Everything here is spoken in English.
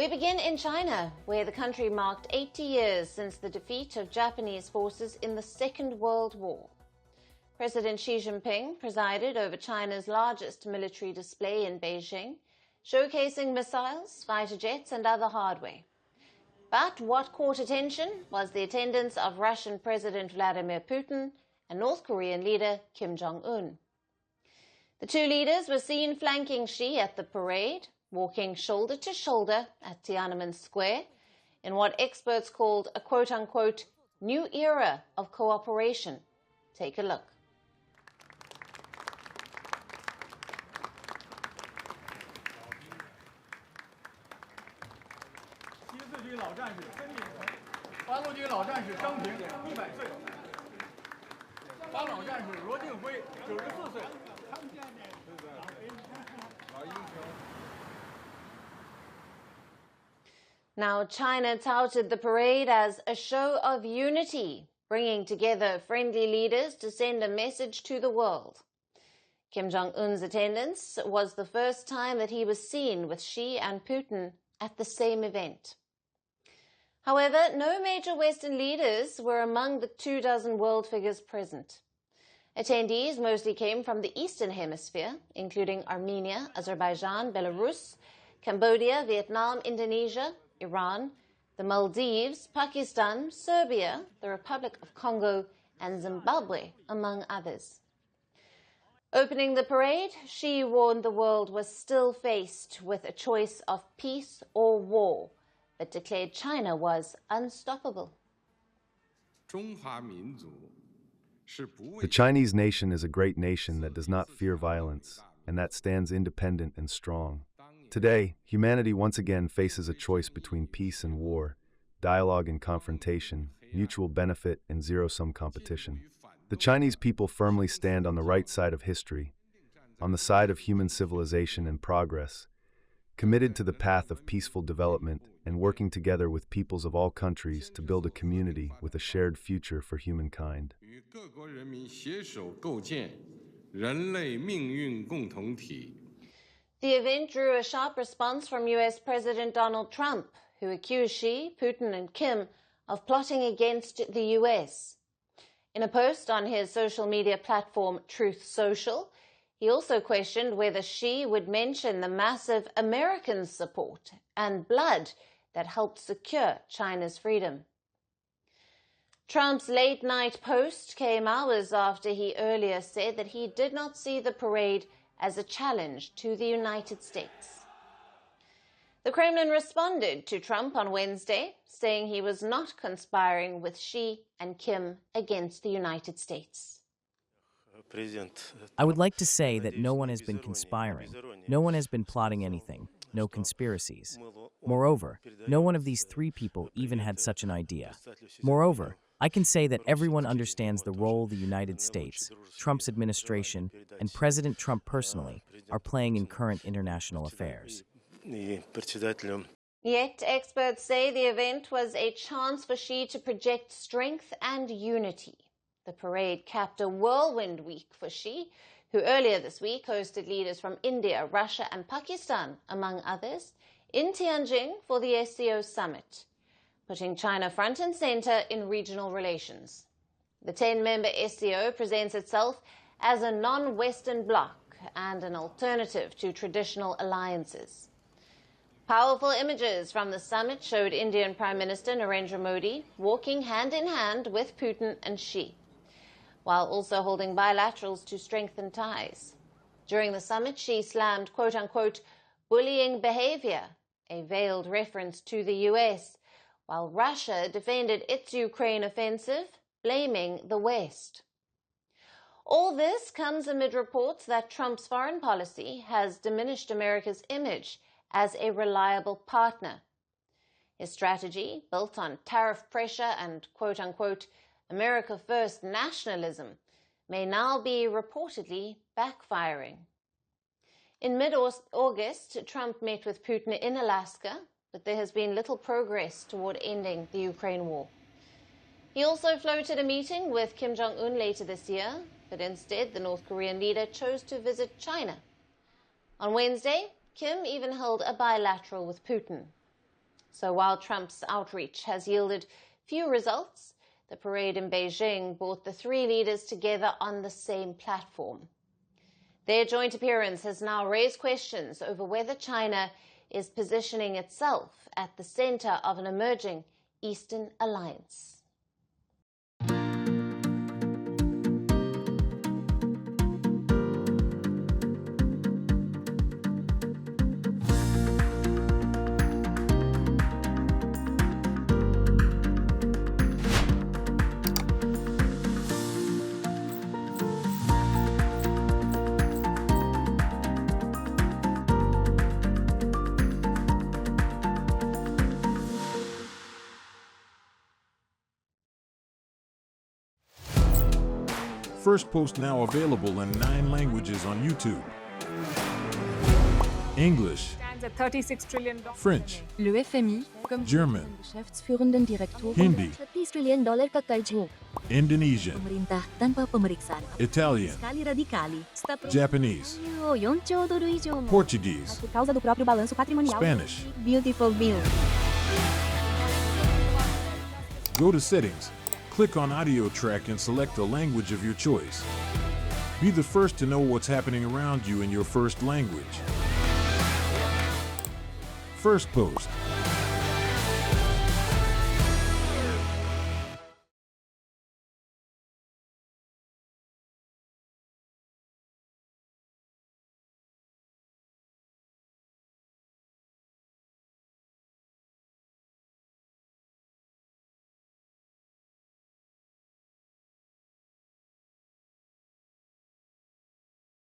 We begin in China, where the country marked 80 years since the defeat of Japanese forces in the Second World War. President Xi Jinping presided over China's largest military display in Beijing, showcasing missiles, fighter jets, and other hardware. But what caught attention was the attendance of Russian President Vladimir Putin and North Korean leader Kim Jong Un. The two leaders were seen flanking Xi at the parade, walking shoulder to shoulder at Tiananmen Square in what experts called a quote-unquote new era of cooperation. Take a look. Now, China touted the parade as a show of unity, bringing together friendly leaders to send a message to the world. Kim Jong Un's attendance was the first time that he was seen with Xi and Putin at the same event. However, no major Western leaders were among the 24 world figures present. Attendees mostly came from the Eastern Hemisphere, including Armenia, Azerbaijan, Belarus, Cambodia, Vietnam, Indonesia, Iran, the Maldives, Pakistan, Serbia, the Republic of Congo, and Zimbabwe, among others. Opening the parade, Xi warned the world was still faced with a choice of peace or war, but declared China was unstoppable. The Chinese nation is a great nation that does not fear violence, and that stands independent and strong. Today, humanity once again faces a choice between peace and war, dialogue and confrontation, mutual benefit and zero-sum competition. The Chinese people firmly stand on the right side of history, on the side of human civilization and progress, committed to the path of peaceful development and working together with peoples of all countries to build a community with a shared future for humankind. The event drew a sharp response from US President Donald Trump, who accused Xi, Putin and Kim of plotting against the US. In a post on his social media platform Truth Social, he also questioned whether Xi would mention the massive American support and blood that helped secure China's freedom. Trump's late-night post came hours after he earlier said that he did not see the parade as a challenge to the United States. The Kremlin responded to Trump on Wednesday, saying he was not conspiring with Xi and Kim against the United States. I would like to say that no one has been conspiring. No one has been plotting anything. No conspiracies. Moreover, no one of these three people even had such an idea. Moreover, I can say that everyone understands the role the United States, Trump's administration, and President Trump personally are playing in current international affairs. Yet, experts say the event was a chance for Xi to project strength and unity. The parade capped a whirlwind week for Xi, who earlier this week hosted leaders from India, Russia, and Pakistan, among others, in Tianjin for the SCO summit, putting China front and center in regional relations. The 10-member SCO presents itself as a non-Western bloc and an alternative to traditional alliances. Powerful images from the summit showed Indian Prime Minister Narendra Modi walking hand-in-hand with Putin and Xi, while also holding bilaterals to strengthen ties. During the summit, Xi slammed quote-unquote bullying behavior, a veiled reference to the US, while Russia defended its Ukraine offensive, blaming the West. All this comes amid reports that Trump's foreign policy has diminished America's image as a reliable partner. His strategy, built on tariff pressure and quote-unquote America First nationalism, may now be reportedly backfiring. In mid-August, Trump met with Putin in Alaska, but there has been little progress toward ending the Ukraine war. He also floated a meeting with Kim Jong Un later this year, but instead the North Korean leader chose to visit China. On Wednesday, Kim even held a bilateral with Putin. So while Trump's outreach has yielded few results, the parade in Beijing brought the three leaders together on the same platform. Their joint appearance has now raised questions over whether China is positioning itself at the center of an emerging Eastern alliance. Firstpost now available in 9 languages on YouTube. English, $36 trillion. French, Le FMI, comme German, Geschäftsführenden Direktor Hindi, $30 trillion ka kaiju. Indonesian, Pemerintah tanpa pemeriksaan. Italian, Sekali radikali. Japanese, 4兆ドル以上も Portuguese, por causa do próprio balanço patrimonial. Spanish. Beautiful bill. Go to Settings, click on Audio Track and select a language of your choice. Be the first to know what's happening around you in your first language. Firstpost.